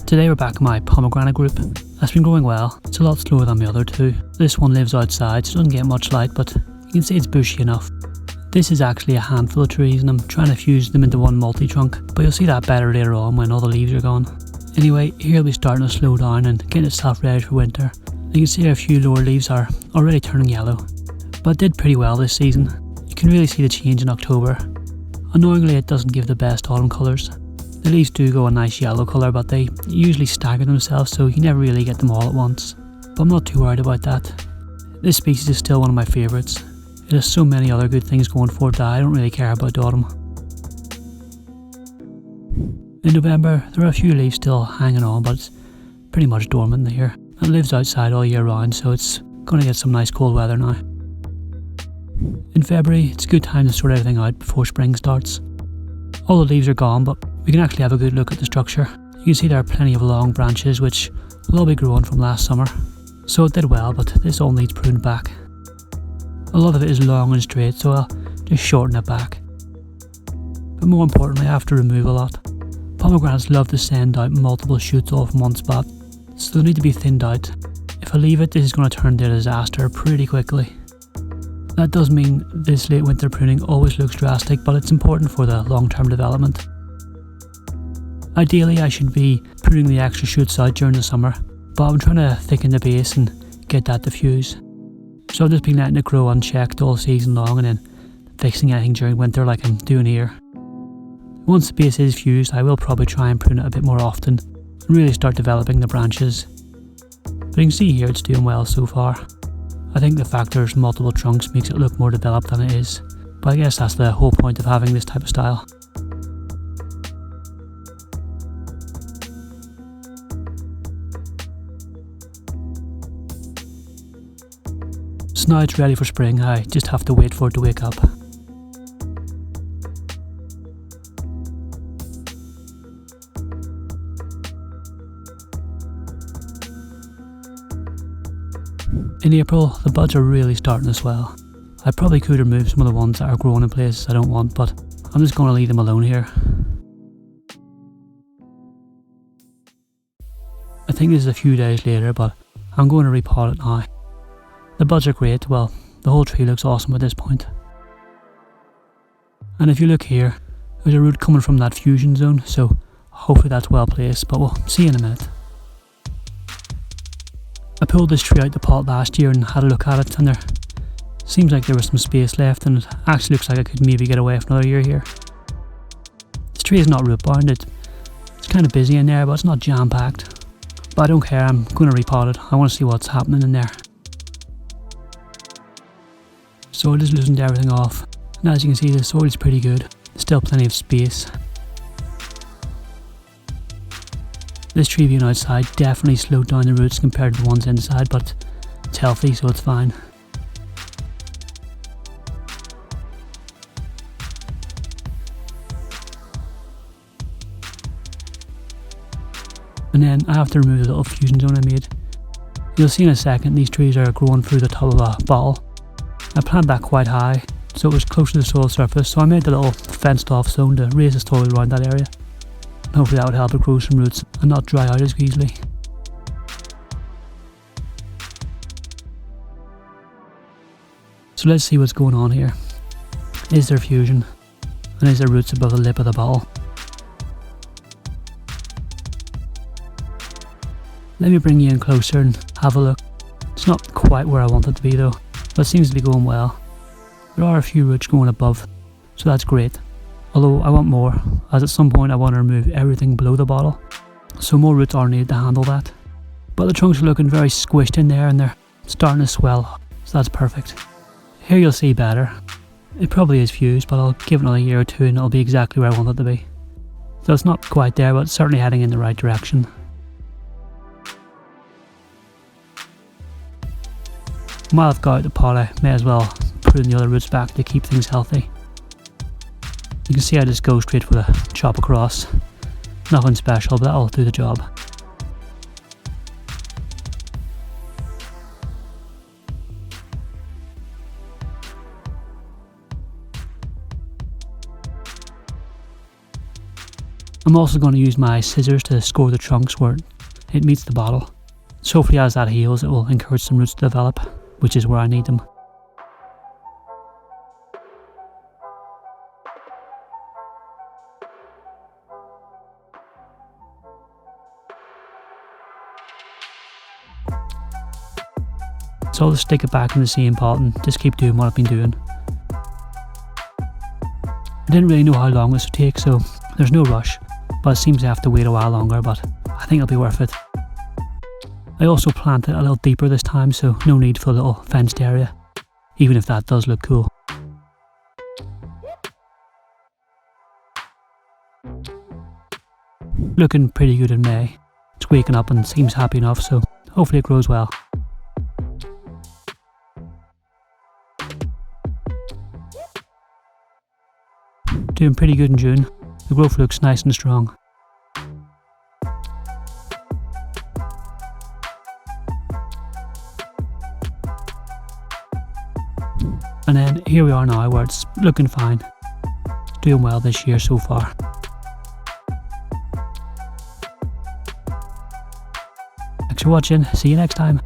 Today we're back in my pomegranate group. That's been growing well. It's a lot slower than the other two. This one lives outside, so it doesn't get much light, but you can see it's bushy enough. This is actually a handful of trees and I'm trying to fuse them into one multi-trunk, but you'll see that better later on when all the leaves are gone. Anyway, here it'll be starting to slow down and getting itself ready for winter. You can see a few lower leaves are already turning yellow, but it did pretty well this season. You can really see the change in October. Annoyingly, it doesn't give the best autumn colours. The leaves do go a nice yellow colour, but they usually stagger themselves, so you never really get them all at once. But I'm not too worried about that. This species is still one of my favourites. It has so many other good things going for it that I don't really care about autumn. In November, there are a few leaves still hanging on, but it's pretty much dormant in here. It lives outside all year round, so it's going to get some nice cold weather now. In February, it's a good time to sort everything out before spring starts. All the leaves are gone, but we can actually have a good look at the structure. You can see there are plenty of long branches which will all be growing from last summer. So it did well, but this all needs pruned back. A lot of it is long and straight, so I'll just shorten it back. But more importantly, I have to remove a lot. Pomegranates love to send out multiple shoots all from one spot, so they'll need to be thinned out. If I leave it, this is going to turn into a disaster pretty quickly. That does mean this late winter pruning always looks drastic, but it's important for the long-term development. Ideally, I should be pruning the extra shoots out during the summer, but I'm trying to thicken the base and get that to fuse. So I've just been letting it grow unchecked all season long and then fixing anything during winter like I'm doing here. Once the base is fused, I will probably try and prune it a bit more often and really start developing the branches. But you can see here it's doing well so far. I think the fact there's multiple trunks makes it look more developed than it is, but I guess that's the whole point of having this type of style. So now it's ready for spring, I just have to wait for it to wake up. In April, the buds are really starting to swell. I probably could remove some of the ones that are growing in places I don't want, but I'm just going to leave them alone here. I think this is a few days later, but I'm going to repot it now. The buds are great, well, the whole tree looks awesome at this point. And if you look here, there's a root coming from that fusion zone, so hopefully that's well placed, but we'll see in a minute. I pulled this tree out the pot last year and had a look at it, and there seems like there was some space left, and it actually looks like I could maybe get away for another year here. This tree is not root bound, it's kind of busy in there, but it's not jam packed. But I don't care, I'm going to repot it, I want to see what's happening in there. So I just loosened everything off, and as you can see the soil is pretty good, there's still plenty of space. This tree being outside definitely slowed down the roots compared to the ones inside, but it's healthy so it's fine. And then I have to remove the little fusion zone I made. You'll see in a second these trees are growing through the top of a bottle. I planted that quite high so it was close to the soil surface, so I made the little fenced off zone to raise the soil around that area. Hopefully that would help it grow some roots and not dry out as easily. So let's see what's going on here. Is there fusion? And is there roots above the lip of the bottle? Let me bring you in closer and have a look. It's not quite where I want it to be though, but it seems to be going well. There are a few roots going above, so that's great. Although I want more, as at some point I want to remove everything below the bottle, so more roots are needed to handle that. But the trunks are looking very squished in there and they're starting to swell, so that's perfect. Here you'll see better. It probably is fused, but I'll give it another year or two and it'll be exactly where I want it to be. So it's not quite there, but it's certainly heading in the right direction. While I've got out the pot, I may as well put in the other roots back to keep things healthy. You can see I just go straight for the chop across. Nothing special, but that'll do the job. I'm also going to use my scissors to score the trunks where it meets the bottle. So hopefully as that heals it will encourage some roots to develop, which is where I need them. So I'll just stick it back in the same pot and just keep doing what I've been doing. I didn't really know how long this would take, so there's no rush, but it seems to have to wait a while longer, but I think it'll be worth it. I also planted a little deeper this time, so no need for a little fenced area, even if that does look cool. Looking pretty good in May. It's waking up and seems happy enough, so hopefully it grows well. Doing pretty good in June. The growth looks nice and strong. And then here we are now where it's looking fine. It's doing well this year so far. Thanks for watching. See you next time.